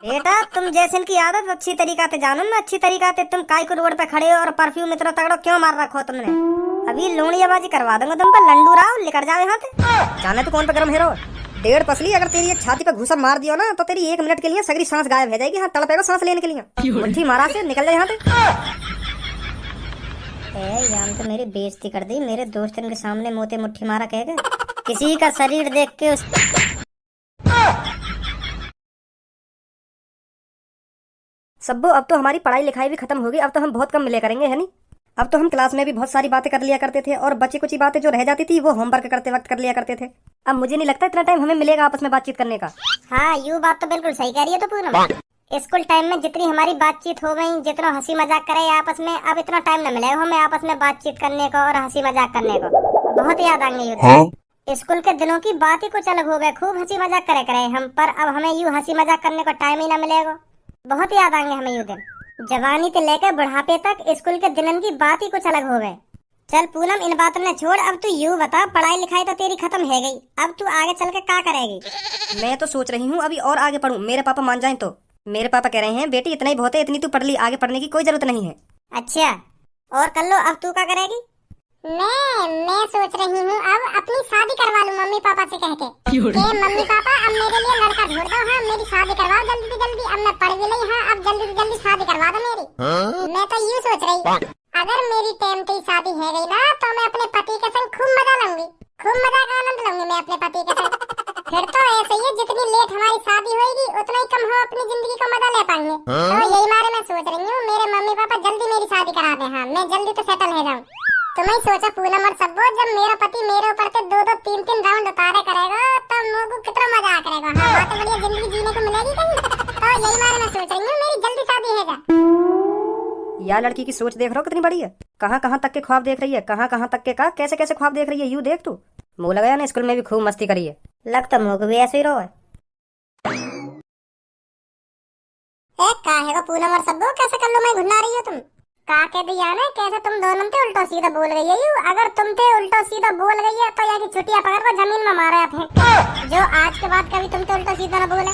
बेटा तुम जैसे की आदत अच्छी तरीका से जानो ना, अच्छी तरीका से तुम काय को रोड पे खड़े हो और परफ्यूम इतना तगड़ो क्यों मार रखो तुमने। अभी लोनियाबाजी करवा दूंगा तुम पर, लंडू राव निकल जाओ यहाँ से। जाने तो कौन पे गरम हेरो। डेढ़ पसली अगर तेरी एक छाती पे घुसा मार दियो ना तो तेरी 1 मिनट के लिए सगरी सांस गायब हो जाएगी। हाँ तड़पेगा सांस लेने के लिए। मुट्ठी मारा से निकल जाए यहाँ से। यार तो मेरी बेइज्जती कर दी, मेरे दोस्तों के सामने मोते मुट्ठी मारा कहेगा। किसी का शरीर देख के उस सब्बो अब तो हमारी पढ़ाई लिखाई भी खत्म होगी। अब तो हम बहुत कम मिले करेंगे, है नहीं। अब तो हम क्लास में भी बहुत सारी बातें कर लिया करते थे और बची कुछ बातें जो रह जाती थी वो होमवर्क करते वक्त कर लिया करते थे। अब मुझे नहीं लगता इतना टाइम हमें मिलेगा आपस में बातचीत करने का। हाँ यू बात तो बिल्कुल सही कह रही है। तो पूनम स्कूल टाइम में जितनी हमारी बातचीत हो गई, जितना हंसी मजाक करे आपस में, अब इतना टाइम न मिलेगा हमें आपस में बातचीत करने को और हंसी मजाक करने को। बहुत याद आएंगे यूँ। स्कूल के दिनों की बात ही कुछ अलग हो गए, खूब हंसी मजाक करे हम, पर अब हमें यूँ हंसी मजाक करने को टाइम ही न मिलेगा। बहुत याद आएंगे हमें यूँ दिन। जवानी से लेकर बुढ़ापे तक स्कूल के दिनों की बात ही कुछ अलग हो गए। चल पूनम इन बातों ने छोड़, अब तू यूँ बता, पढ़ाई लिखाई तो तेरी खत्म है गई, अब तू आगे चल के क्या करेगी। मैं तो सोच रही हूँ अभी और आगे पढूं, मेरे पापा मान जाएं तो। मेरे पापा कह रहे हैं बेटी इतना ही बहुत है, इतनी तू पढ़ ली, आगे पढ़ने की कोई जरूरत नहीं है। अच्छा और कर लो, अब तू क्या करेगी। मैं सोच रही हूँ अब अपनी शादी करवा लूँ मम्मी पापा से कह के मम्मी पापा अब मेरे लिए लड़का ढूंढ दो। हाँ मेरी शादी करवाओ जल्दी से जल्दी, अब मैं पढ़ भी नहीं। हाँ अब जल्दी से जल्दी शादी करवा दो मेरी। मैं तो यूँ सोच रही, अगर मेरी टाइम की शादी है गई ना तो मैं अपने पति के संग खूब मजा लूंगी, खूब मजा का आनंद लूंगी मैं अपने पति के संग। फिर तो ऐसे ही है, जितनी लेट हमारी शादी होगी उतना ही कम हम अपनी जिंदगी का मजा ले पाएंगे। तो यही मारे मैं सोच रही हूँ मेरे मम्मी पापा जल्दी मेरी शादी करा दे। हाँ मैं जल्दी तो सेटल हो जाऊँ। तुम्हें सोचा पूनम और सब्बो, जब मेरा पति मेरे ऊपर से 2-2 3-3 राउंड उतारे करेगा तब मुझको कितना मजा आ करेगा। हाँ बात बढ़िया जिंदगी जीने को मिलेगी कहीं। तो यही मारे मैं सोच रही हूँ मेरी जल्दी शादी है जा। यार लड़की की सोच देख रहा हो कितनी बड़ी है। कहाँ कहाँ तक के ख्वाब देख रही है, कहाँ कहाँ तक के का कैसे कैसे ख्वाब देख रही है। यूँ देख तू, मुँह लगाया ना स्कूल में भी खूब मस्ती करी है। लगता मुँह को भी ऐसे ही रहो है। काहे को पूनम और सब्बो कैसे कर लो मैं घुना रही हो तुम। का कह दिया ना कैसे तुम दोनों थे उल्टा सीधा बोल गई है। अगर तुम थे उल्टा सीधा बोल गई है तो यार की छुट्टियां पकड़ को जमीन में मारा फेंक, जो आज के बाद कभी तुम थे उल्टा सीधा ना बोले।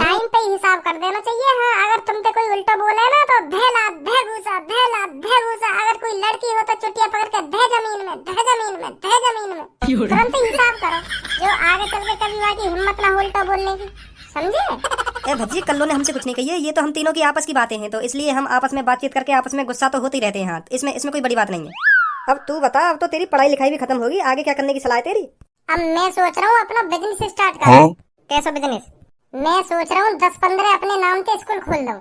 टाइम पे हिसाब कर देना चाहिए। हाँ अगर तुम थे कोई उल्टा बोले ना तो धेला धेगूसा धेला धेगूसा। अगर कोई लड़की हो तो छुट्टियां पकड़ के धे जमीन में धे जमीन में धे जमीन में, तुरंत हिसाब करो, जो आगे चल के कभी वहाँ की हिम्मत ना हो उल्टा बोलने की, समझे। ए भज्जी कल्लो ने हमसे कुछ नहीं कही है, ये तो हम तीनों की आपस की बातें हैं, तो इसलिए हम आपस में बातचीत करके आपस में गुस्सा तो होते ही रहते हैं। हाँ इसमें कोई बड़ी बात नहीं है। अब तू बता, अब तो तेरी पढ़ाई लिखाई भी खत्म होगी, आगे क्या करने की सलाह है तेरी। अब मैं सोच रहा हूँ अपना बिजनेस स्टार्ट करूँ। कैसा बिजनेस। मैं सोच रहा हूँ 10-15 अपने नाम के स्कूल खोल दूँ।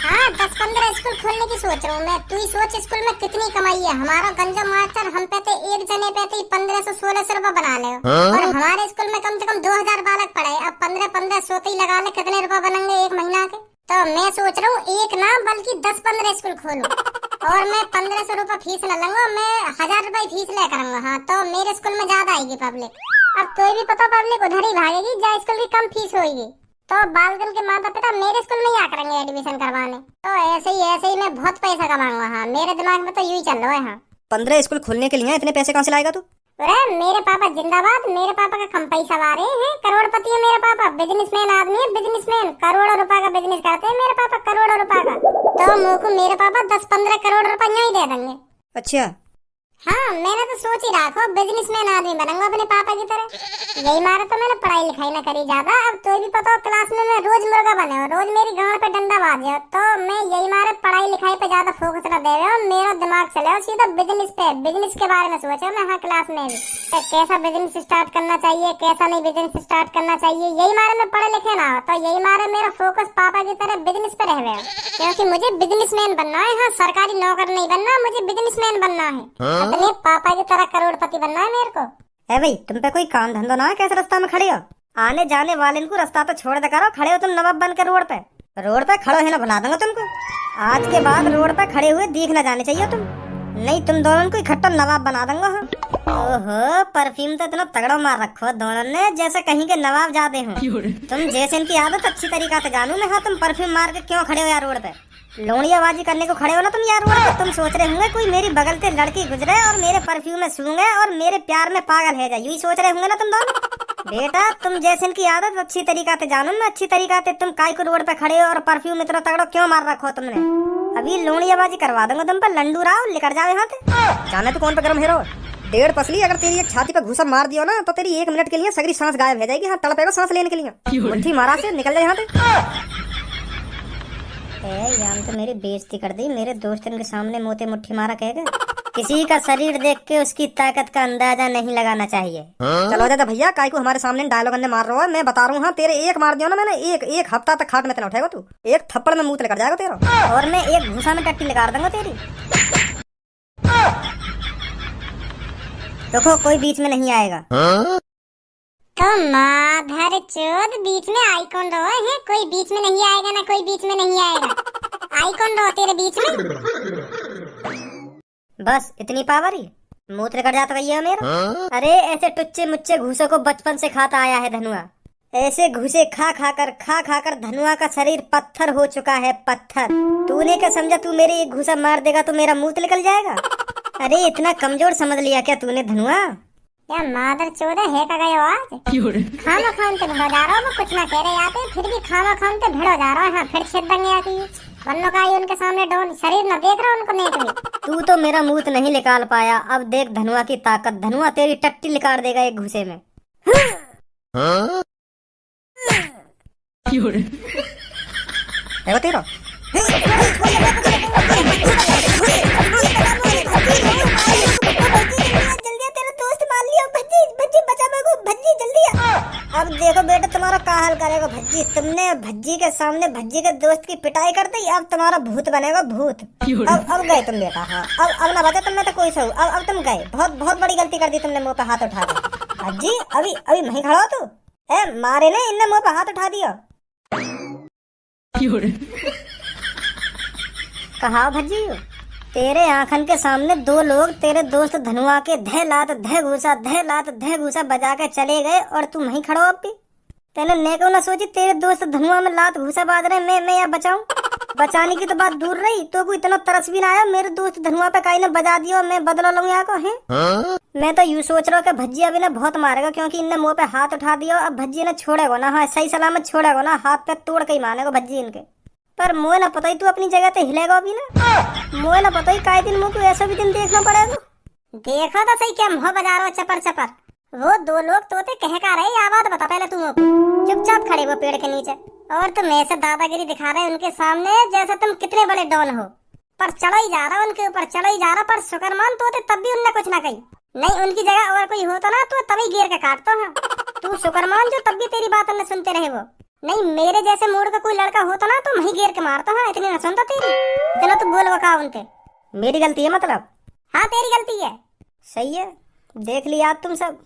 हाँ 10-15 स्कूल खोलने की सोच रहा हूँ मैं। तू ही सोच स्कूल में कितनी कमाई है। हमारा गंजा मास्टर हम पे तो एक जने पे 1500-1600 रुपए बना ले, और हमारे स्कूल में कम से कम 2000 बालक पढ़े। अब 15-15 सोते ही लगा ले, कितने रुपए बनेंगे एक महीना के। तो मैं सोच रहा हूँ एक ना बल्कि 10-15 स्कूल खोलूं, और मैं 1500 रुपए फीस न लूंगा, मैं 1000 रुपए फीस ले करूंगा। हाँ तो मेरे स्कूल में ज्यादा आएगी पब्लिक। अब कोई भी पता पब्लिक उधर ही भागेगी जहाँ स्कूल की कम फीस होगी, तो बालगन के माता पिता मेरे स्कूल में ही आ करेंगे एडमिशन करवाने। तो ऐसे ही मैं बहुत पैसा कमाऊंगा। हाँ मेरे दिमाग में तो यही चल रहा है। हाँ 15 स्कूल खोलने के लिए इतने पैसे कहाँ से लाएगा तू। अरे मेरे पापा जिंदाबाद, मेरे पापा का कम पैसा वाले हैं, करोड़पति है मेरे पापा, बिजनेसमैन आदमी है, बिजनेसमैन, करोड़ों रुपए का बिजनेस करते हैं मेरे पापा, करोड़ों रुपए का। तो मुझको मेरे पापा 10-15 करोड़ रुपया ही दे देंगे। अच्छा हाँ मैंने तो सोच ही रखा बिजनेसमैन आदमी बनूंगा अपने पापा की तरह। यही मारा तो मैंने पढ़ाई लिखाई ना करी ज्यादा। अब तो भी पता हो क्लास में मैं रोज मुर्गा बने हो, रोज मेरी गांड पे डंडा बाजे, तो मैं यही मारे पढ़ाई लिखाई पे ज्यादा फोकस न दे रहे हो। मेरा दिमाग चले हो सीधा बिजनेस पे, बिजनेस के बारे में सोचा मैं। हाँ क्लास में भी कैसा बिजनेस स्टार्ट करना चाहिए, कैसा नहीं बिजनेस स्टार्ट करना चाहिए, यही मारे में पढ़े लिखे ना हो, तो यही मारे मेरा फोकस पापा की तरह बिजनेस पे रह गया, क्योंकि मुझे बिजनेसमैन बनना है। हाँ सरकारी नौकर नहीं बनना, मुझे बिजनेसमैन बनना है। अपने पापा की तरह करोड़पति बनना है मेरे को। है भाई तुम पे कोई काम धंधा ना है, कैसे रास्ता में खड़े हो। आने जाने वाले को रास्ता तो छोड़ दे करो, खड़े हो तुम नवाब बन के रोड पे खड़ो है ना, बना दूंगा तुमको। आज के बाद रोड पे खड़े हुए दिख ना जाने चाहिए तुम, नहीं तुम दोनों को इकट्ठा नवाब बना दूंगा। हाँ ओहो परफ्यूम तो इतना तगड़ा मार रखो दोनों ने, जैसे कहीं के नवाब जाते हो तुम। जैसे इनकी आदत अच्छी तरीका से जानू मैं। हाँ तुम परफ्यूम मार के क्यों खड़े हो यार रोड पे, लोनियाबाजी करने को खड़े हो ना तुम यार रोड पे। तुम सोच रहे होंगे कोई मेरी बगल से लड़की गुजरे और मेरे परफ्यूम में सूंघे और मेरे प्यार में पागल है जाए, यही सोच रहे होंगे ना तुम दोनों। बेटा तुम जैसे इनकी आदत अच्छी तरीका से जानो ना, अच्छी तरीका से तुम काय को रोड पे खड़े हो और परफ्यूम इतना तगड़ो क्यों मार रखो तुमने। अभी लोनियाबाजी करवा दूंगा तुम पर, लंडू राव लेकर जाओ यहाँ से। जाने तो कौन पे गरम हेरो, 1.5 पसली अगर तेरी एक छाती पे घूसा मार दियो ना तो तेरी 1 मिनट के लिए सगरी सांस गायब हो जाएगी। हाँ तड़पेगा सांस लेने के लिए, मुट्ठी मारा से निकल जाए यहाँ से। यार तो मेरी बेइज्जती कर दी, मेरे दोस्त के सामने मोते मुट्ठी मारा कहेगा। किसी का शरीर देख के उसकी ताकत का अंदाजा नहीं लगाना चाहिए। चलो दादा भैया काय को हमारे सामने डायलॉग अंदर मार रहा है, मैं बता रहा हूँ। हाँ तेरे एक मार दिया ना मैंने, एक हफ्ता तक खाट में तेना उठाएगा तू, एक थप्पड़ में मुंह लेकर जाएगा तेरा, और मैं एक घूसा में टट्टी लगा दूंगा तेरी। देखो कोई बीच में नहीं आएगा। तो माधर चोद बीच में आई कौन रहो है? कोई बीच में नहीं आएगा ना, कोई बीच में नहीं आएगा। आई कौन रहो तेरे बीच में? बस इतनी पावर ही मूत्र कर जाता भैया मेरा। अरे ऐसे टुच्चे मुच्चे घूसों को बचपन से खाता आया है धनुआ। ऐसे घूसे खा खा कर धनुआ का शरीर पत्थर हो चुका है, पत्थर। तूने क्या समझा तू मेरे एक घूसा मार देगा तो मेरा मुंह निकल जाएगा? अरे इतना कमजोर समझ लिया क्या तूने धनुआ? क्या मादर चोद है का गए आज? खाना खान पे भिड़ो जा रहा हूँ, कुछ ना कह रहे आते फिर भी खाना खान पे भिड़ो जा रहा है। फिर छेद दंगे आती बन्नों का उनके सामने डोन शरीर न देख रहा उनको नेट में। तू तो मेरा मुंह नहीं निकाल पाया, अब देख धनुआ की ताकत। धनुआ तेरी टट्टी निकाल देगा एक घूसे में। है तेरा अब देखो बेटा तुम्हारा का हाल करेगा भज्जी। तुमने भज्जी के सामने भज्जी के दोस्त की पिटाई कर दी, अब तुम्हारा भूत बनेगा भूत। अब गए तुम बेटा। हाँ अब ना बचा तुमने तो कोई सही। अब तुम गए, बहुत बड़ी गलती कर दी तुमने मुंह पे हाथ उठा के। भज्जी अभी वहीं खड़ा हो तू, है मारे ने इनने मुंह पे हाथ उठा दिया। कहा भज्जी तेरे आंखन के सामने 2 लोग तेरे दोस्त धनुआ के धे लात धे घूसा बजा के चले गए और तू वहीं खड़ो। अब भी तेने नेको ना सोची तेरे दोस्त धनुआ में लात घूसा बाज रहे, मैं या बचाऊं? बचाने की तो बात दूर रही, तो कोई इतना तरस भी ना आया मेरे दोस्त धनुआ पे काई ने बजा दिया, मैं बदला लूं यहाँ को है। मैं तो यूँ सोच रहा हूँ कि भज्जी अभी ने बहुत मारेगा, क्योंकि इनने मुंह पे हाथ उठा दिया। अब भज्जी ने छोड़ेगा ना, हाँ सही सलामत छोड़ेगा ना, हाथ पे तोड़ के ही मारेगा भज्जी इनके। पर मुझे ना पता ही तू अपनी जगह पे हिलेगा अभी ना, मुझे ना पता ही काय दिन मुझको ऐसा भी दिन देखना पड़ेगा। देखो तो सही क्या मुँह बजा रहा हो चपर। वो 2 लोग तोते कह का रहे, आवाज बता पहले तुम। चुपचाप खड़े वो पेड़ के नीचे और तुम ऐसे दादागिरी दिखा रहे उनके सामने जैसे तुम कितने बड़े डॉन हो। पर चढ़ा ही जा रहा उनके ऊपर, चढ़ा ही जा रहा। पर शुक्र मान तोते तब भी उनने कुछ ना कही। नहीं उनकी जगह और कोई होता ना तो तभी गिर के काटता है। तू शुक्र मान जो तब भी तेरी बात उन्हें सुनते रहे वो। नहीं मेरे जैसे मूड का कोई लड़का होता ना तो वही गिर के मारता है, इतनी न सुनता तेरी। चलो तू बोल बका उनके। मेरी गलती है मतलब? हाँ तेरी गलती है। सही है, देख लिया तुम सब।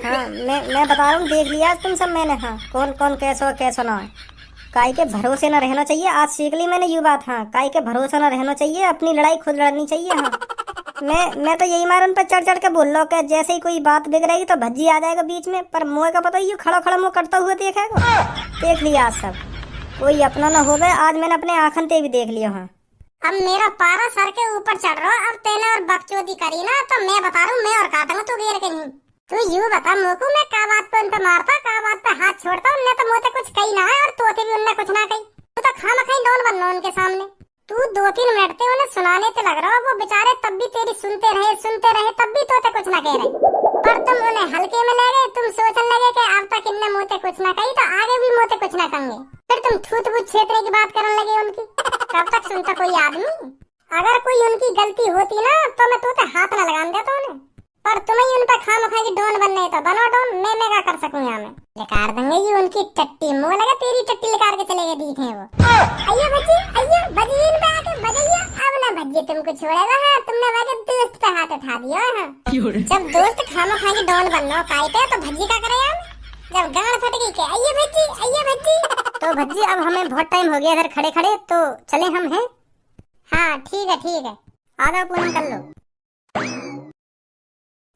हाँ मैं बता रहा हूँ, देख लिया तुम सब मैंने। हाँ कौन कैसो ना है। काय के भरोसे न रहना चाहिए, आज सीख ली मैंने ये बात। हाँ काय के भरोसा न रहना चाहिए, अपनी लड़ाई खुद लड़नी चाहिए। हाँ मैं तो यही मार उन पर चढ़ के बोल लो कि जैसे ही कोई बात बिगड़ेगी तो भज्जी आ जाएगा बीच में। पर मोह का पता ही खड़ा मुँह करता हुआ देखेगा। देख लिया आज सब, कोई अपना न हो गए। आज मैंने अपने आंखन ते भी देख लिया। हाँ अब मेरा पारा सर के ऊपर चढ़ रहा। अब तेने और बकचोदी करी ना तो मैं बता रहा हूँ, मैं और काटूंगा तू गिर के नहीं। तू यूँ बता मोकू मैं का बात पे उन पे मारता, का बात पे हाथ छोड़ता। उनने तो मुझे कुछ कही ना है और तोते भी उनने कुछ ना कही। तू तो खाना खाई डॉन बनना उनके सामने। तू 2-3 मिनट ते उन्हें सुनाने ते लग रहा हो, वो बेचारे तब भी तेरी सुनते रहे तब भी तोते कुछ ना कह रहे। पर तुम उन्हें हल्के में ले गए, तुम सोचने लगे कि अब तक इनने मुँह कुछ ना कही तो आगे भी मुँह कुछ ना कहेंगे। फिर तुम थूत बूत छेतने की बात करने लगे उनकी। कब तक सुनता कोई आदमी? अगर कोई उनकी गलती होती ना तो मैं तोते हाथ न लगान देता उन्हें। पर तुम्हें उन पर खामखा की डॉन बनने तो बनो डॉन, मैं क्या कर सकूं यहाँ में। निकाल देंगे ये उनकी टट्टी, मुँह लगा तेरी टट्टी निकाल के चले गए दिखे वो। अय्या भज्जी बजिए इन पे आके बजाइए। अब ना भज्जी तुमको छोड़ेगा। हाँ तुमने वजह दोस्त पे हाथ उठा दिया। हाँ जब दोस्त खामखा की डॉन बनना काय पे तो भज्जी का करे यार। जब गांड फट गई के अय्या भज्जी तो भज्जी अब हमें बहुत टाइम हो गया इधर खड़े तो चले हम हैं। हाँ ठीक है आधा पूनम कर लो।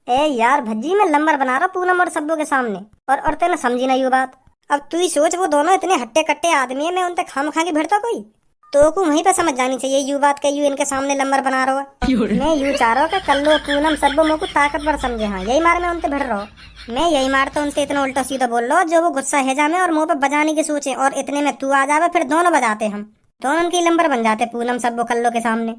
ए यार भज्जी मैं नंबर बना रहा पूनम और सब्बों के सामने, और तेने समझी ना ये बात। अब तू ही सोच वो दोनों इतने हट्टे कट्टे आदमी है, मैं उनसे खाम खा के भिड़ता कोई। तो को वहीं पे समझ जानी चाहिए। यू बात के यू इनके सामने नंबर बना रहा है। मैं यू चाह रहा हूँ कि कल्लो पूनम सब्बो मोको ताकतवर समझे। हाँ यही मार मैं उनसे भिड़ रहा हूँ। मैं यही मारता हूँ उनसे इतना उल्टा सीधा बोल रहा हूँ जो वो गुस्सा है जामे और मुंह पे बजाने की सोचे, और इतने में तू आ जावे, फिर दोनों बजाते हम दोनों की नंबर बन जाते पूनम सब्बो कल्लो के सामने।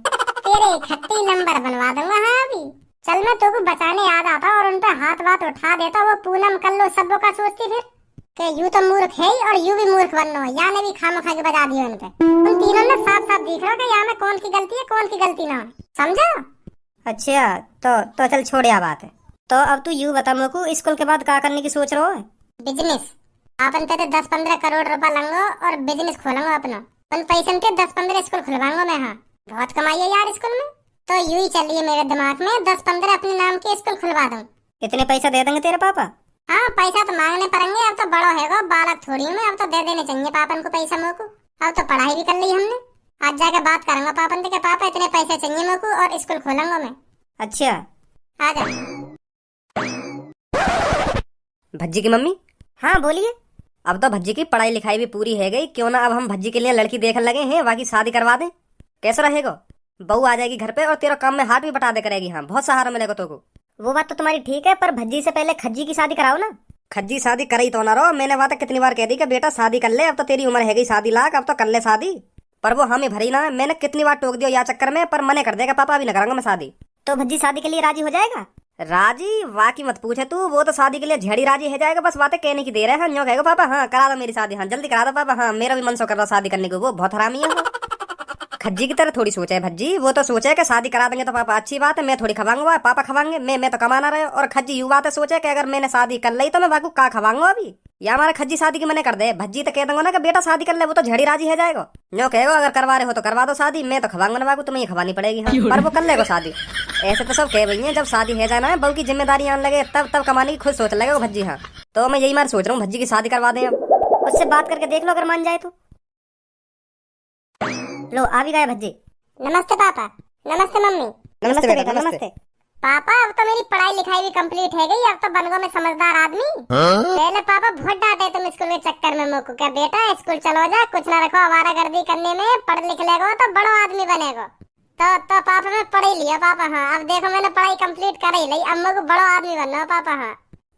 तेरे खट्टी नंबर बनवा दूंगा। हाँ अभी चल मैं तो को बचाने आ जाता और उन पे हाथ वाथ उठा देता। वो पूनम कल्लो सब्बो का सोचती फिर कि यू तो मूर्ख है और यू भी मूर्ख बनना है। या ने भी खामखा के बजा दिया उन पे। उन तीनों ने साफ साफ दिख रहा कि यहाँ में कौन की गलती है कौन की गलती ना है, समझा? अच्छा तो चल छोड़ या बात है। तो अब तू यू बता मुझको स्कूल के बाद क्या करने की सोच रहा है? बिजनेस। अपन पे 10-15 करोड़ रुपया लूंगा और बिजनेस खोलूंगा अपना। उन पैसे के 10-15 स्कूल खुलवाऊंगा मैं। हाँ बहुत कमाई है यार स्कूल में। तो यूं ही चल रही है मेरे दिमाग में 10-15 अपने नाम के स्कूल खुलवा दूं। इतने पैसा दे देंगे तेरे पापा? हाँ पैसा तो मांगने पड़ेंगे। अब तो बड़ा है बालक थोड़ी हूँ मैं। अब तो दे देने चाहिए पापन को पैसा मोको। अब तो पढ़ाई भी कर ली हमने। आज जाके बात करूंगा पापन से कि पापा इतने पैसे चाहिए मोको और स्कूल खोलूंगा मैं। अच्छा आ जा। भज्जी की मम्मी। हाँ बोलिए। अब तो भज्जी की पढ़ाई लिखाई भी पूरी है गई, क्यों ना अब हम भज्जी के लिए लड़की देखने लगे हैं, बाकी शादी करवा दें। कैसा रहेगा? बहू आ जाएगी घर पे और तेरा काम में हाथ भी बटा दे करेगी। हाँ बहुत सहारा मिलेगा तो को। वो बात तो तुम्हारी ठीक है, पर भज्जी से पहले खज्जी की शादी कराओ ना। खज्जी शादी कराई तो ना रहो। मैंने बात कितनी बार कह दी कि बेटा शादी कर ले, अब तो तेरी उम्र है गई शादी लाख, अब तो कर ले शादी। पर वो हमें भरी ना। मैंने कितनी बार टोक दिया या चक्कर में, पर मने कर देगा पापा अभी न कराऊंगा मैं शादी। तो भज्जी शादी के लिए राजी हो जाएगा? राजी वाकी मत पूछे तू, वो तो शादी के लिए झेड़ी राजी है जाएगा, बस बातें कहने की देर है। हाँ न्यों कहेगा पापा हाँ करा दो मेरी शादी, हाँ जल्दी करा दो पापा, हाँ मेरा भी मन सो कर रहा शादी करने को। वो बहुत हरामी है। खज्जी की तरह थोड़ी सोचा है भज्जी। वो तो सोचा है कि शादी करा देंगे तो पापा अच्छी बात है, मैं थोड़ी खवाऊंगा, पापा खवाएंगे, मैं तो कमाना रहे। और खज्जी यू बात है सोचा कि अगर मैंने शादी कर ली तो मैं बाकू का खवाऊंगा अभी, या हमारा खज्जी शादी की मने कर दे। भज्जी तो कह दूंगा ना कि बेटा शादी कर ले, वो तो झड़ी राजी है जाएगा। न्यों कहेगा अगर करवा रहे हो तो करवा दो शादी, मैं तो खवाऊंगा ना बाकू, तुम्हें ही खवानी पड़ेगी। हाँ पर वो कर लेगा शादी। ऐसे तो सब कह रही है जब शादी है जाना है बहू की जिम्मेदारी आने लगे तब कमाने की खुद सोच लगेगा भज्जी। हाँ तो मैं यही मार सोच रहा हूँ भज्जी की शादी करवा दें। अब उससे बात करके देख लो अगर मान जाए तो। लो आ भी गए भज्जी। नमस्ते पापा। नमस्ते मम्मी। नमस्ते बेटा नमस्ते। पापा अब तो मेरी पढ़ाई लिखाई भी कंप्लीट है गई। अब तो बन गो मैं समझदार आदमी। पहले पापा बहुत डांटे तुम स्कूल के चक्कर में मोको, क्या बेटा स्कूल चलो जा, कुछ ना रखो आवारागर्दी करने में, पढ़ लिख लेगा तो बड़ा आदमी बनेगा। तो पापा मैं पढ़ ही लिया पापा। हाँ अब देखो मैंने पढ़ाई कंप्लीट कर ही ली, अब मेरे को बड़ा आदमी बनना है पापा। हाँ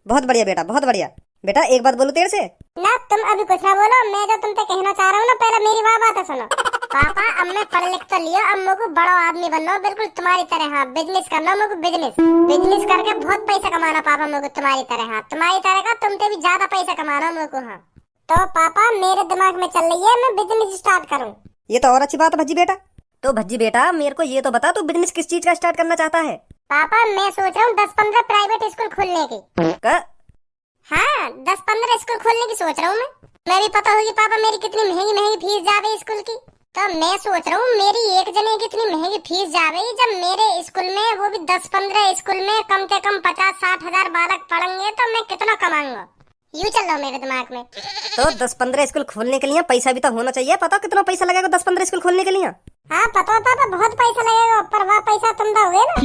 बहुत बढ़िया बेटा बहुत बढ़िया। बेटा एक बात बोलूं तेरे से? ना तुम अभी कुछ ना बोलो, मैं जो तुम पे कहना चाह रहा हूँ ना पहले मेरी बात सुनो। पापा अब मैं पढ़ लिख तो लिया, अब मेरे को बड़ा आदमी बनना हो बिल्कुल तुम्हारी तरह। हाँ बिजनेस करना मेरे को, बिजनेस करके बहुत पैसा कमाना पापा मेरे को तुम्हारी तरह। हाँ तुम्हारी तरह का तुमसे भी ज्यादा पैसा कमाना मेरे को। हाँ तो पापा मेरे दिमाग में चल रही है मैं बिजनेस स्टार्ट करूँ। ये तो और अच्छी बात है भज्जी बेटा। तो भज्जी बेटा मेरे को ये तो बता तू बिजनेस किस चीज का स्टार्ट करना चाहता है? पापा मैं सोच रहा हूँ 10-15 प्राइवेट स्कूल खोलने की। हाँ 10-15 स्कूल खोलने की सोच रहा हूँ मैं भी पता होगी पापा मेरी कितनी महंगी फीस जावे स्कूल की। तो मैं सोच रहा हूँ मेरी एक जने की इतनी महंगी फीस जावे, जब मेरे स्कूल में वो भी 10-15 स्कूल में कम से कम 50-60 हजार बालक पढ़ेंगे तो मैं कितना कमाऊंगा। यूँ चल रहा मेरे दिमाग में। तो 10-15 स्कूल खोलने के लिए पैसा भी तो होना चाहिए। पता कितना पैसा लगेगा 10-15 स्कूल खोलने के लिए? हाँ पता पापा बहुत पैसा लगेगा, पर वह पैसा तुम दोगे ना?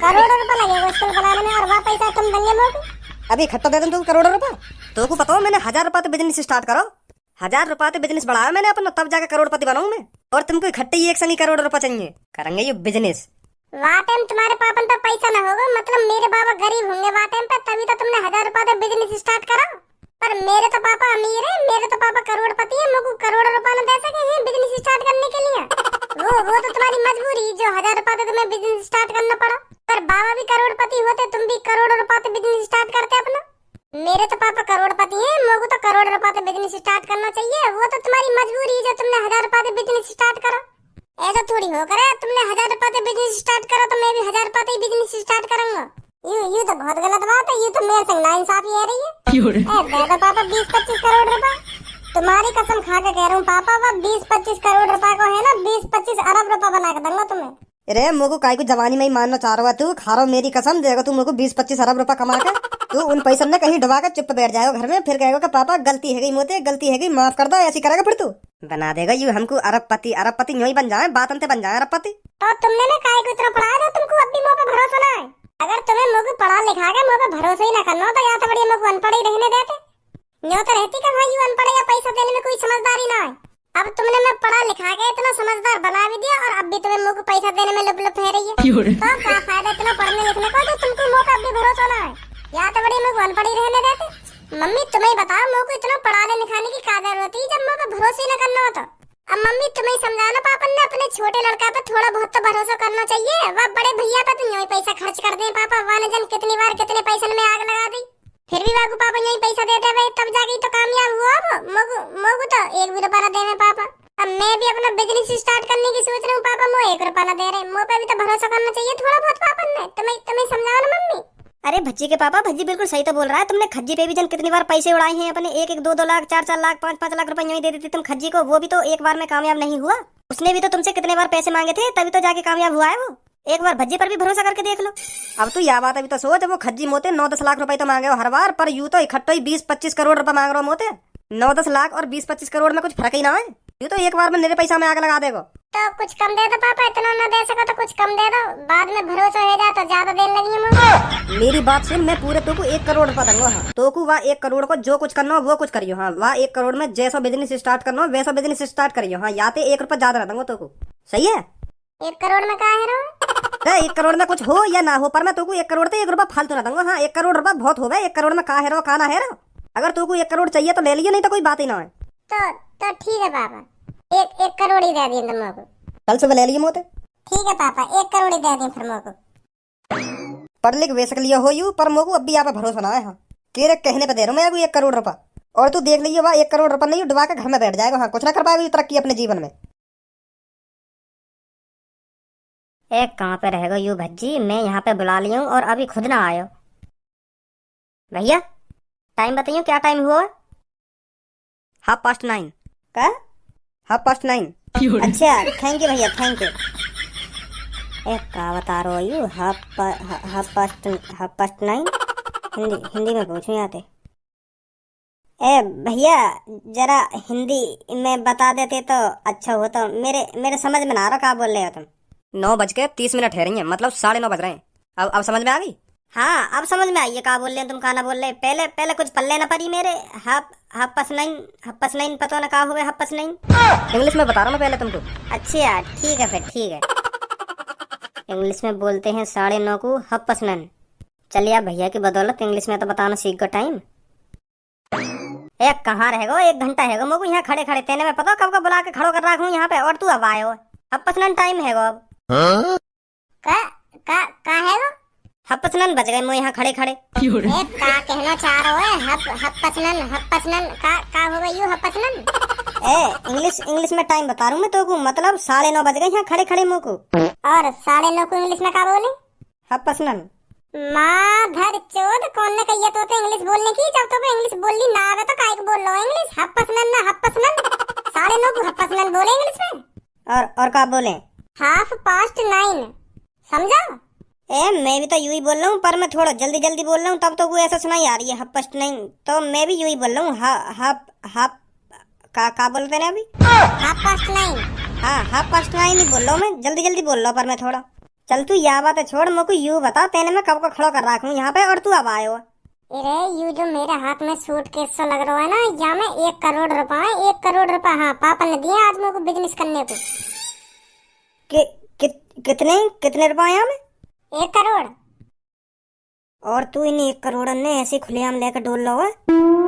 करोड़ों रुपए लगेगा स्कूल बनाने में, और वह पैसा तुम देंगे मुझे? अभी इकट्ठा दे दूं करोड़ों रुपए? तो को पता हो मैंने 1000 रुपए बिजनेस स्टार्ट करो, 1000 रुपए बिजनेस बढ़ाया मैंने अपना, तब जाकर करोड़पति बनाऊं मैं। और तुमको इकट्ठे ही एक संग करोड़ रुपए चाहिए, करेंगे ये बिजनेस। वहाँ टाइम तुम्हारे पापन पे पैसा न होगा, मतलब मेरे बाबा गरीब होंगे वहाँ टाइम पे, तभी तो तुमने 1000 रुपए बिजनेस स्टार्ट करा। पर मेरे तो पापा अमीर है, मेरे तो पापा करोड़पति है, मुझे करोड़ों रुपए न दे सके हैं बिजनेस स्टार्ट करने के लिए। वो तो तुम्हारी मजबूरी जो 1000 रुपए तुम्हें बिजनेस स्टार्ट करना पड़ा। पर बाबा भी करोड़पति होते, तुम भी करोड़ों रुपए बिजनेस स्टार्ट करते अपना। मेरे तो पापा करोड़पति हैं, मुझे तो करोड़ रुपए बिजनेस स्टार्ट करना चाहिए। वो तो तुम्हारी मजबूरी जो तुमने 1000 रुपए बिजनेस स्टार्ट करा। ऐसा थोड़ी हो करे तुमने 1000 रुपए बिजनेस स्टार्ट करा तो मैं भी 1000 रुपए बिजनेस स्टार्ट करूंगा। ये तो बहुत गलत बात है, ये तो मेरे संग नाइंसाफी है रही है। दे दो पापा 20-25 करोड़ रुपए, तुम्हारी कसम खा के कह रहा हूँ पापा, वो 20-25 करोड़ रुपए को है ना 20-25 अरब रुपए बना के दूंगा तुम्हें। अरे मुझको काई को जवानी में ही मानना चाह रहा है तू, खा रहा मेरी कसम देगा तू मुझको 20-25 अरब रुपए कमा के तू उन पैसों ने कहीं डुबा कर चुप बैठ जाएगा घर में, फिर कहेगा कि पापा गलती है गई मोते, गलती है गई माफ कर दो, ऐसी करेगा फिर तू बना देगा यू हमको अरबपति यूं ही बन जाए, बात अंते बन जाए अरबपति। तो तुमने ना काहे को इतना पढ़ाया जो तुमको अब भी मुझ पे भरोसा ना है? अगर तुम्हें मुझे पढ़ा लिखा के मुझ पे भरोसा ही ना करना तो या तो बढ़िया मुझे अनपढ़ ही रहने देते। यूं तो रहती कहाँ यू अनपढ़ या पैसा देने में कोई समझदारी ना है। अब तुमने मैं पढ़ा लिखा के इतना समझदार बना भी दिया और अब भी तुम्हें मुंह को पैसा देने में लुप लुप है रही है। तो क्या फायदा इतना पढ़ने लिखने का जो तुमको मुंह पे अब भी भरोसा ना है। या तो बड़ी मुंह अनपढ़ी रहने देते। मम्मी तुम्हें बताओ मुंह को इतना पढ़ाने लिखाने की क्या जरूरत है जब मुंह पे भरोसा ही न करना हो तो। अब मम्मी तुम्हें समझाना पापा ने अपने छोटे लड़का पे थोड़ा बहुत तो भरोसा करना चाहिए। वह बड़े भैया पे तो यही पैसा खर्च कर दे पापा। वाने जन कितनी बार कितने पैसे में आग लगा दी फिर भी वाकू पापा यही पैसा देते हुए तब जाके तो कामयाब हुआ वो। मोगू तो एक भी रुपया दे में पापा। अब मैं भी अपना बिजनेस स्टार्ट करने की सोच रहा हूँ पापा। मुझे 1 रुपया दे रहे मुँह पे भी तो भरोसा करना चाहिए थोड़ा बहुत पापा ने। तुम्हें समझाओ ना मम्मी। अरे भज्जी के पापा, भज्जी बिल्कुल सही तो बोल रहा है। तुमने खज्जी पे भी जन कितनी बार पैसे उड़ाए हैं अपने। 1-1, 2-2 लाख, 4-4 लाख, 5-5 लाख रुपए यूं ही दे देती तुम खज्जी को। वो भी तो एक बार में कामयाब नहीं हुआ। उसने भी तो तुमसे कितने बार पैसे मांगे थे तभी तो जाके कामयाब हुआ है वो। एक बार भज्जी पर भी भरोसा करके देख लो। अब तो यह बात अभी तो सोच, वो खज्जी मोते 9-10 लाख रुपए तो मांगे हो हर बार, पर यूं तो इकट्ठा ही 20-25 करोड़ रुपए मांग रहे हो मोते। 9-10 लाख और 20-25 करोड़ में कुछ फर्क ही ना है। यूं तो एक बार में मेरे पैसा में आग लगा देगा। तो कुछ कम दे दो पापा। इतना न दे सको तो कुछ कम दे दो। बाद में भरोसा हो जाए तो ज्यादा देने लगी मुझे। मेरी बात सुन, मैं पूरे तो को 1 करोड़ रुपया दूंगा। हाँ तो को वह 1 करोड़ को जो कुछ करना हो वो कुछ करियो। हाँ वह 1 करोड़ में जैसा बिजनेस स्टार्ट करना हो वैसा बिजनेस स्टार्ट करियो। हाँ या तो 1 रुपया ज्यादा दूंगा तो को। सही है। 1 करोड़ में क्या है रो? 1 करोड़ में कुछ हो या ना हो, पर मैं तुमको 1 करोड़ तो 1 रुपया फालतू ना दूंगा। हाँ 1 करोड़ रुपया बहुत हो गए। 1 करोड़ में का है रो का ना है रो। अगर तुमको 1 करोड़ चाहिए तो ले लियो, नहीं तो कोई बात ही ना है। तो ठीक है पापा। 1 करोड़ ही दे दिए तुम लोगों को। कल सुबह ले लिए मोते। ठीक है पापा 1 करोड़ ही दे दिए फिर मोको। पढ़ लिख वेसक लिया हो यू, पर मोको अब भी यहाँ पे भरोसा ना है। हाँ तेरे कहने पे दे रहा हूँ मैं 1 करोड़ रुपया। और तू देख लीजिए वह 1 करोड़ रुपया नहीं डुबा के घर में बैठ जाएगा। हाँ कुछ ना कर पाएगा तरक्की अपने जीवन में। कहाँ पे रहेगा यू भज्जी? मैं यहाँ पे बुला लिया हूँ और अभी खुद ना आयो। भैया टाइम बताइए क्या टाइम हुआ? 9:30। क्या 9:30? अच्छा थैंक यू भैया थैंक यू। क्या बता रहे हो यू? 9:30 हिंदी में पूछूं आते। भैया जरा हिंदी में बता देते तो अच्छा होता। मेरे समझ में ना आ रहा क्या बोल रहे हो तुम। 9:30 है रही है, मतलब 9:30 बज रहे हैं। अब समझ में आ गई? हाँ अब समझ में आई है क्या बोल रहे हैं तुम, खाना बोल रहे। पहले कुछ पल्ले ना पड़ी मेरे। 9:30 पता ना क्या हुआ। 9:30 इंग्लिश में बता रहा हूँ पहले तुमको। अच्छा ठीक है फिर ठीक है। इंग्लिश में बोलते हैं 9:30 को 9:30। चलिए आप भैया की बदौलत इंग्लिश में तो बताना सीख गो टाइम। कहाँ रहेगा? 1 घंटा है मोको यहाँ खड़े खड़े। तेने में पता कब का बुला के खड़ो कर रखूँ यहाँ पे, और तू अब आए हो। 9:30 टाइम है अब। का है वो? 9:30 बज गए मैं यहाँ खड़े खड़े। का कहना चाह रहे हो? 9:30 का हो गई यू 9:30? इंग्लिश में टाइम बता रहा हूँ मैं तो को, मतलब 9:30 बज गए यहाँ खड़े खड़े मोको। और 9:30 को इंग्लिश में क्या बोले? 9:30। माधर चोद कौन ने कही तो इंग्लिश बोलने की? जब तो इंग्लिश बोलनी ना आवे तो काय को बोल लो इंग्लिश। 9:30 ना 9:30 को 9:30 बोले इंग्लिश में। और क्या बोले? 9:30 समझा? मैं भी तो यूं ही बोल रहा हूँ, पर मैं थोड़ा जल्दी बोल रहा हूँ तब तो वो ऐसा सुनाई आ रही है 9:30। तो मैं भी यूं ही बोल रहा हूँ। का बोलते हैं अभी? 9:30। हाँ 9:30 नहीं बोल रहा हूँ मैं, जल्दी बोल रहा हूँ पर मैं थोड़ा। चल तू यह बात है छोड़, मेरे को यूं बता तेने मैं कब को खड़ा कर रखा हूँ यहाँ पे और तू अब आए हो। अरे यू जो मेरे हाथ में सूटकेस सा लग रहा है ना, यहाँ में 1 करोड़ रुपए है। 1 करोड़ रुपए हाँ पापा ने दिए आज मेरे को बिजनेस करने को। कितने रुपए यहाँ में? 1 करोड़। और तू इन 1 करोड़ ने ऐसे खुलेआम लेकर डोल लो है?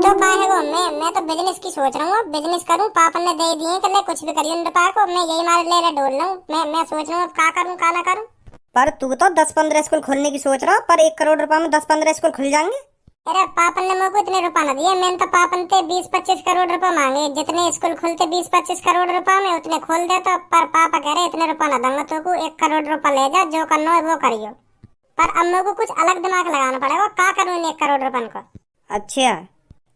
तो क्या है वो? मैं तो बिजनेस की सोच रहा हूँ। बिजनेस करूँ पापा ने दे दिए कि ले कुछ भी करिए रुपए को। मैं यही मार ले डोल रहा हूँ। मैं सोच रहा हूँ क्या करूँ क्या ना करूँ। पर तू तो 10-15 स्कूल खोलने की सोच रहा, पर 1 करोड़ रुपए में 10-15 स्कूल खुल जाएंगे। अरे पापा ने मेरे को इतने रुपए ना दिए। मैंने तो पापा ने 20-25 करोड़ रुपए मांगे। जितने स्कूल खुलते 20-25 करोड़ रुपए में उतने खोल देता। पर पापा कह रहे इतने रुपए ना दूंगा तो 1 करोड़ रुपए ले जा, जो करना है वो करियो। पर अब मेरे को कुछ अलग दिमाग लगाना पड़ेगा। क्या करूँ इन 1 करोड़ रुपए को? अच्छा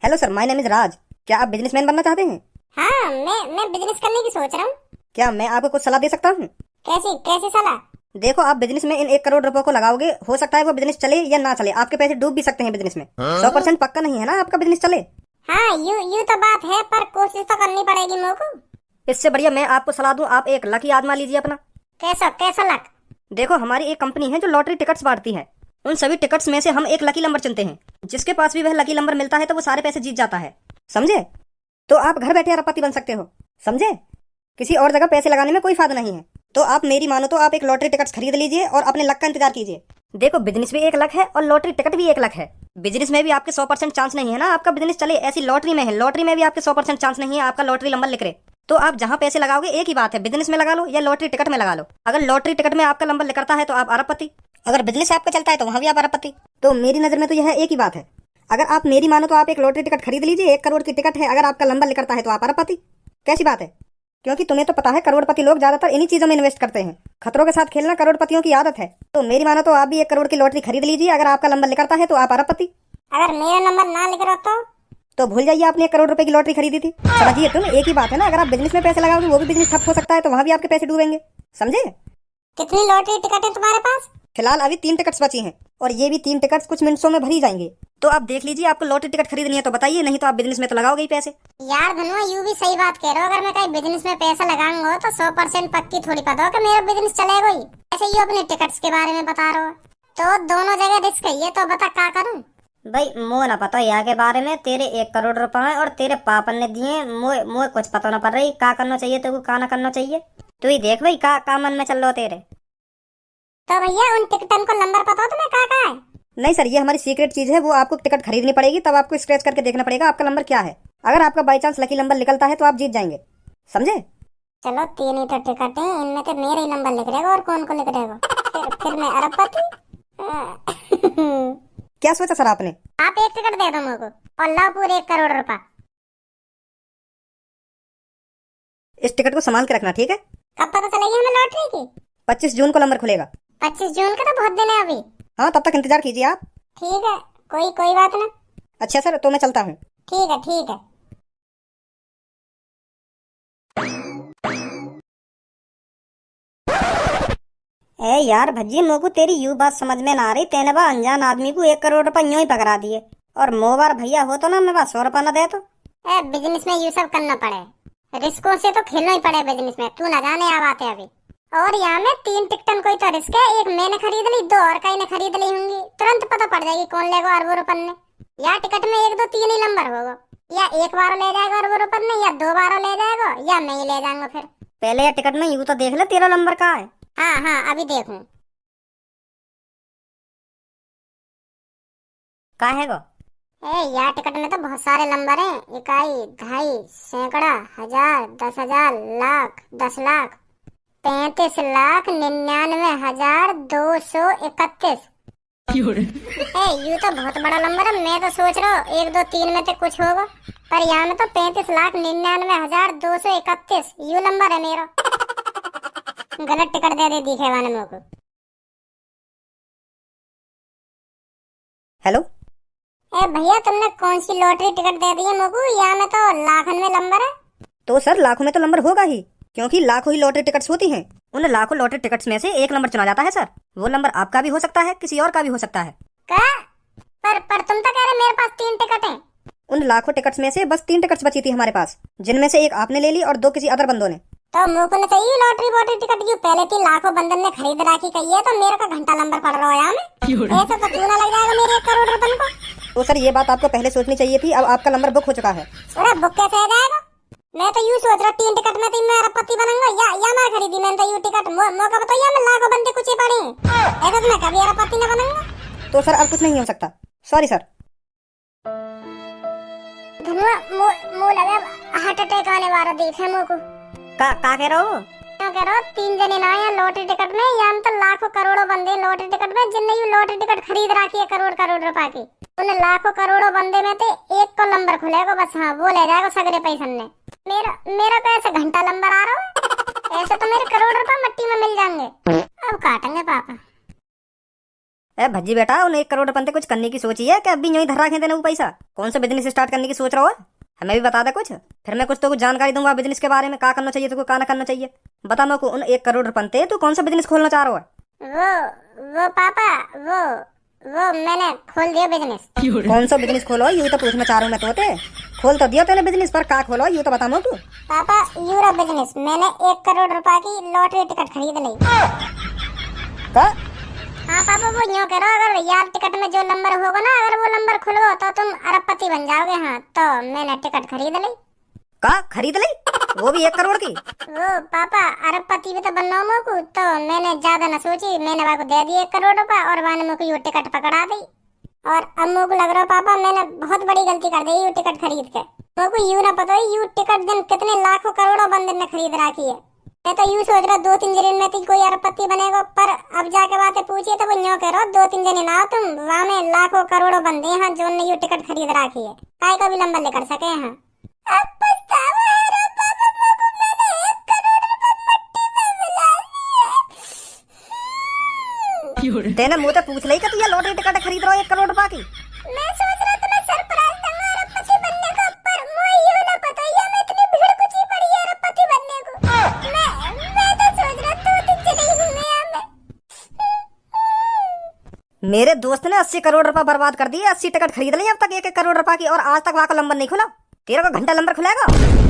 hello sir, my name is Raj. क्या आप बिजनेसमैन बनना चाहते हैं? हाँ मैं बिजनेस करने की सोच रहा हूँ। क्या मैं आपको कुछ सलाह दे सकता हूँ? कैसी सलाह? देखो आप बिजनेस में इन 1 करोड़ रुपए को लगाओगे, हो सकता है वो बिजनेस चले या ना चले। आपके पैसे डूब भी सकते हैं बिजनेस में। 100% पक्का नहीं है ना आपका बिजनेस चले। हाँ यू तो बात है, पर कोशिश तो करनी पड़ेगी मेरे को। इससे बढ़िया मैं आपको सलाह दूं, आप एक लकी आजमा लीजिए अपना। कैसा लक? देखो हमारी एक कंपनी है जो लॉटरी टिकट्स बांटती है। उन सभी टिकट्स में से हम एक लकी नंबर चुनते हैं। जिसके पास भी वह लकी नंबर मिलता है तो वो सारे पैसे जीत जाता है, समझे? तो आप घर बैठे अरबपति बन सकते हो। समझे? किसी और जगह पैसे लगाने में कोई फायदा नहीं है। तो आप मेरी मानो तो आप एक लॉटरी टिकट खरीद लीजिए और अपने लक का इंतजार कीजिए। देखो, बिजनेस भी एक लक है और लॉटरी टिकट भी एक लक है। बिजनेस में भी आपके 100% चांस नहीं है ना आपका बिजनेस चले, ऐसी लॉटरी में है, लॉटरी में भी आपके 100% चांस नहीं है आपका लॉटरी नंबर लिख रहे। तो आप जहां पैसे लगाओगे एक ही बात है, बिजनेस में लगा लो या लॉटरी टिकट में लगा लो। अगर लॉटरी टिकट में आपका नंबर लिखता है तो आप अरबपति, अगर बिजनेस आपका चलता है तो वहां भी आप अरबपति। तो मेरी नजर में तो यह एक ही बात है। अगर आप मेरी मानो तो आप एक लॉटरी टिकट खरीद लीजिए, 1 करोड़ की टिकट है, अगर आपका नंबर लिखता है तो आप अरबपति। कैसी बात है? क्योंकि तुम्हें तो पता है करोड़पति लोग ज्यादातर इन्हीं चीजों में इन्वेस्ट करते हैं। खतरों के साथ खेलना करोड़पतियों की आदत है। तो मेरी मानो तो आप भी 1 करोड़ की लॉटरी खरीद लीजिए, अगर आपका नंबर लिखता है तो आप अरबपति। अगर मेरा नंबर ना लिख रहा तो भूल जाइए आपने 1 करोड़ रुपए की लॉटरी खरीदी थी। समझिए तुम, एक ही बात है ना, अगर आप बिजनेस में पैसे लगाओगे वो भी बिजनेस ठप हो सकता है, तो वहाँ भी आपके पैसे डूबेंगे। समझे? कितनी लॉटरी टिकट है तुम्हारे पास? फिलहाल अभी 3 टिकट्स बची हैं और ये भी 3 टिकट्स कुछ मिनटों में भरी जाएंगे। तो आप देख लीजिए, आपको लॉटरी टिकट खरीदनी है तो बताइए, नहीं तो आप बिजनेस में तो लगाओगे ही पैसे। यार धनुआ, यू भी सही बात कह रहे हो। अगर मैं कहीं बिजनेस में पैसा लगाऊंगा तो 100% पक्की थोड़ी पता हो कि मेरा बिजनेस चलेगा ही। ऐसे यू अपने टिकट्स के बारे में बता रहे हो, तो दोनों जगह रिस्क है, ये तो बता क्या करूं? भाई मोह ना पता यहाँ के बारे में, तेरे 1 करोड़ रुपए हैं और तेरे पापा ने दिए, मोह कुछ पता ना पड़ रही का करना चाहिए तेरे को, का ना करना चाहिए। तू ही देख भाई का मन में चल रहा तेरे। तो भैया उन टिकटन को नंबर पता हो तुम्हें का है? नहीं सर, ये हमारी सीक्रेट चीज है, वो आपको टिकट खरीदनी पड़ेगी, तब आपको स्क्रैच करके देखना पड़ेगा आपका नंबर क्या है। अगर आपका बाई चांस लकी नंबर निकलता है तो आप जीत जाएंगे। समझे? चलो 3 ही तो टिकट है, इनमें तो मेरा ही नंबर लिख रहेगा और कौन को लिख रहेगा? फिर मैं अरबपति। क्या सोचा सर आपने? आप 1 टिकट दे दो मेरे को और लाओ पूरे 1 करोड़ रुपए। इस टिकट को संभाल के रखना, ठीक है? कब पता चलेगी हमें लॉटरी की? 25 जून को नंबर खुलेगा। 25 जून का तो बहुत दिन है अभी। हाँ, तब तक इंतजार कीजिए आप। ठीक है, कोई बात ना। अच्छा सर, तो मैं चलता हूँ। ठीक है। ए यार भज्जी, मोको तेरी यू बात समझ में ना आ रही। तेने बा अनजान आदमी को 1 करोड़ रुपए यूं ही पकड़ा दिए, और मोबार भैया हो तो ना मेरे पास 100 रुपए न दे तो। बिजनेस में ये सब करना पड़े, रिस्कों से तो खेलना ही पड़े बिजनेस में, तू ना जाने आ बातें अभी। और यहाँ में 3 टिकटन कोई तो रिस्क है, एक मैंने खरीद ली, 2 और कहीं ने खरीद ली होंगी, तुरंत पता पड़ जाएगी कौन लेगा अरबों रुपन ने। या टिकट में 1 2 3 ही नंबर होगा, या एक बार ले जाएगा अरबों रुपन ने, या 2 बार ले जाएगा, या मैं ही ले जाऊंगा। फिर पहले ये टिकट में यूं तो देख ले तेरा नंबर कहाँ है। हाँ अभी देखूं। कहाँ है वो? यार टिकट में तो बहुत सारे नंबर हैं, 1 2 सैकड़ा, 1000, 10,000, लाख, 10 लाख, 35,99,231। ये तो बहुत बड़ा नंबर है। मैं तो सोच रहा हूँ 1 2 3 में तो कुछ होगा, पर यहाँ में तो 35,99,231 यू नंबर है मेरा। गलत टिकट दे दिखे वाले मेरे को। हेलो भैया, तुमने कौन सी लॉटरी टिकट दे दी है मेरे को? यहाँ में तो लाखों में नंबर है। तो सर लाखों में तो नंबर होगा ही, क्योंकि लाखों ही लॉटरी टिकट्स होती हैं। उन लाखों लॉटरी टिकट्स में से एक नंबर चुना जाता है सर। वो नंबर आपका भी हो सकता है, किसी और का भी हो सकता है। क्या? पर तुम तो कह रहे मेरे पास 3 टिकट हैं। उन लाखों टिकट्स में से बस 3 टिकट्स बची थी हमारे पास, जिनमें से एक आपने ले ली और 2 किसी अदर बंदों ने। तो मुझको न चाहिए लॉटरी टिकट, जो पहले 3 लाखों बंदन ने खरीद रखी कही है, तो मेरे का घंटा नंबर पड़ रहा है यहाँ में। ऐसे तो चूना लग जाएगा मेरे 1 करोड़ रुपए को। तो सर ये बात आपको पहले सोचनी चाहिए थी, अब आपका नंबर बुक हो चुका है। अरे बुक कैसे हो जाएगा? मैं तो यूं सोच रहा 3 टिकट में तो मैं अरबपति बनूंगा, या मैं खरीदी मैंने तो यू टिकट मौका बताइए, मैं लाखों बंदे कुछ ही पड़े ऐसा तो मैं कभी अरबपति न बनूंगा। तो सर अब कुछ नहीं हो सकता, सॉरी सर। धनुआ, मुंह लगे हार्ट अटैक आने वाला देखे मुझको। का कह रहा हो? कह रहा 3 जने ना है लॉटरी टिकट में, या तो लाखों करोड़ों बंदे लॉटरी टिकट में, जिनने यू लॉटरी टिकट खरीद रखी है करोड़ रुपए की, उन लाखों करोड़ों बंदे में से एक को नंबर खुलेगा बस। हाँ, वो ले जाएगा सगरे पैसे ने। मेरा तो ऐसे घंटा नंबर आ रहा है, ऐसे तो मेरे करोड़ रुपए मिट्टी में मिल जाएंगे। अब काटेंगे पापा। ए भज्जी बेटा, उन 1 करोड़ रुपए कुछ करने की सोची है कि अभी यूं ही धर रखे देने वो पैसा? कौन सा बिजनेस स्टार्ट करने की सोच रहा हो? हमें भी बता दे कुछ, फिर मैं कुछ तो कुछ जानकारी दूंगा बिजनेस के बारे में, का करना चाहिए तो का ना करना चाहिए। बता मेरे को, उन 1 करोड़ रुपए तू कौन सा बिजनेस खोलना चाह रहा है? वो पापा, वो मैंने खोल दिया बिजनेस। कौन सा बिजनेस खोलो यूं तो पूछना चाह रहा हूँ मैं। तो खोल तो दिया तेरे बिजनेस, पर का खोलो यूं तो बता मेरे को। पापा यूरो बिजनेस, मैंने 1 करोड़ रुपए की लॉटरी टिकट खरीद ली। का? हाँ पापा, वो यूँ करो, अगर यार टिकट में जो नंबर होगा ना, अगर वो नंबर खुलवा तो तुम अरबपति बन जाओगे। हाँ, तो मैंने टिकट खरीद ली। का खरीद ली? वो भी 1 करोड़ की। वो पापा अरबपति भी तो बनना हो मोको, तो मैंने ज्यादा न सोची, मैंने वाको दे दिए 1 करोड़ रुपए और वाने मोको यू टिकट पकड़ा दी। और अब मोको लग रहा पापा मैंने बहुत बड़ी गलती कर दी यू टिकट खरीद के। मोको यू ना पता यू टिकट दिन कितने लाखों करोड़ों बंदे ने खरीद रखी है। मैं तो यूं सोच रहा 2-3 दिन में कोई अरबपति बनेगा, पर अब जाके बातें पूछिए तो वो यूं कह रहा 2-3 दिन ना तुम वहाँ में लाखों करोड़ों बंदे हैं जो ने यू टिकट खरीद रखी है, काय का भी लंबा लेकर सके हैं। अब पछतावा है रे पापा, मोको मैंने 1 करोड़ रुपए मट्टी में मिला दिए। तेने मुझे पूछ ली कि तू ये लॉटरी टिकट खरीद रहा 1 करोड़ रुपए की। मैं सोच रहा था मैं सरप्राइज दूंगा अरबपति बनने का, पर मुझे यूं ना पता ये मैं इतनी भीड़ कुछ पड़ी है अरबपति बनने को। मैं तो सोच रहा 2-3 दिन ही हूँ यहाँ में। मेरे दोस्त ने 80 करोड़ रुपए बर्बाद कर दिए, 80 टिकट खरीद ली अब तक 1-1 करोड़ रुपए की, और आज तक वहां का नंबर नहीं खुला। तेरे को घंटा नंबर खुलेगा।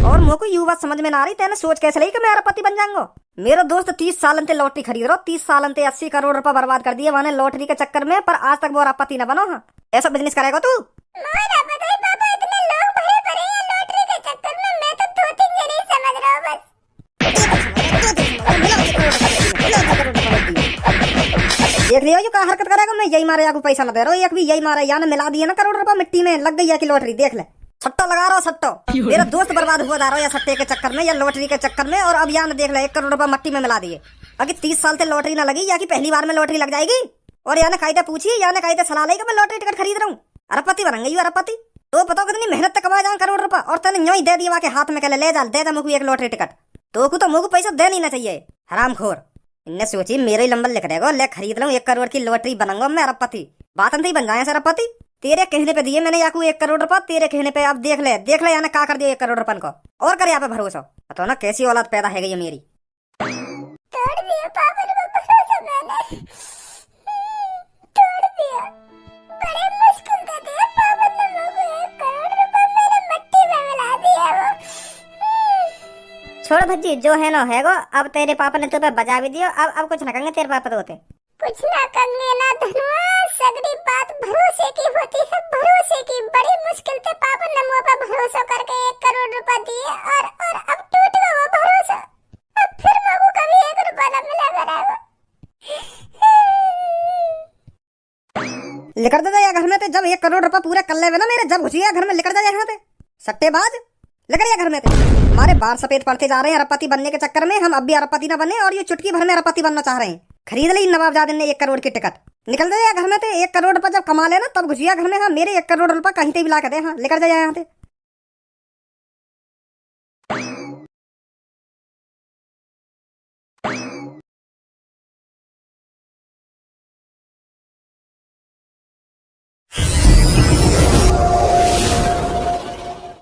और मुझको यू बात समझ में ना आ रही, तेने सोच कैसे ली कि मैं अरबपति बन जाऊंगा। मेरा दोस्त 30 साल से लॉटरी खरीद रहा, 30 साल से 80 करोड़ रुपए बर्बाद कर दिए मैंने लॉटरी के चक्कर में, पर आज तक वो अरबपति न बनो। हाँ ऐसा बिजनेस करेगा तू? मुझे ना पता है पापा, इतने लोग भरे पड़े हैं लॉटरी के चक्कर में, मैं तो 2-3 दिन ही समझ रहा हूँ बस। देख लियो का हरकत करेगा, मैं यही मारे को पैसा न दे रहा हूँ, एक भी यही मारे या मिला दिए ना करोड़ रुपए मिट्टी में लग गई है कि लॉटरी। देख ले सट्टा लगा रहा हूँ, सट्टो मेरा दोस्त बर्बाद हुआ जा रहा है या सट्टे के चक्कर में या लॉटरी के चक्कर में, और अब यहाँ देख ले 1 करोड़ रुपए मट्टी में मिला दिए। अगर 30 साल से लॉटरी ना लगी या कि पहली बार में लॉटरी लग जाएगी। और या कायदे पूछिए या कायदे सलाह लेगी मैं लॉटरी टिकट खरीद रहा हूँ, अरबपति बनेंगे यू अरबपति। तो बताओ कितनी मेहनत तक कमा जाऊँ करोड़ रुपए, और तेने यूं ही दे दिया के हाथ में कहले ले जा दे मुझको 1 लॉटरी टिकट। तो मुझको पैसा दे नहीं ना चाहिए हरामखोर। इनने सोची मेरे ही नंबर लिख देगा, ले खरीद लूं 1 करोड़ की लॉटरी बनूंगा मैं अरबपति। बात नहीं बन जाए अरबपति, तेरे कहने पे दिए मैंने याकू 1 करोड़ रुपए तेरे कहने पे। अब देख ले याने क्या कर दिया 1 करोड़ रुपए को, और कर यहाँ पे भरोसा। तो ना कैसी औलाद पैदा है गई मेरी। तोड़ दिया पापा ने भरोसा, मैंने तोड़ दिया। बड़े मुश्किल से दिया पापा ने मुझको 1 करोड़ रुपए मेरे मट्टी में मिला दिया वो। छोड़ भज्जी जो है ना है गो, अब तेरे पापा ने तुम्हें बजा भी दिया, अब कुछ ना कहेंगे तेरे पापा तो होते। कुछ ना कहेंगे ना धनुआ, सगरी बात भरोसे की होती है, भरोसे की। बड़ी मुश्किल से पापा ने मुझ पर भरोसा करके 1 करोड़ रुपए दिए, और अब टूट गया वो भरोसा। अब फिर मुझको कभी 1 रुपया ना मिला करेगा। लिकर दे या घर में ते, जब 1 करोड़ रुपए पूरे कर ले ना मेरे, जब घुसिया घर में लिकर दे यहाँ ते सट्टेबाज। लेकर या घर में ते हमारे बाल सफेद पड़ते जा रहे हैं अरबपति बनने के चक्कर में, हम अब भी अरबपति ना बने और ये चुटकी भर में अरबपति बनना चाह रहे हैं। खरीद ली नवाबजादे ने 1 करोड़ की टिकट, निकल जाए घर में ते। 1 करोड़ रुपए जब कमा लेना तब घुसिया घर में। हाँ मेरे 1 करोड़ रुपए कहीं पे भी ला के दे, हाँ लेकर जाए यहाँ से।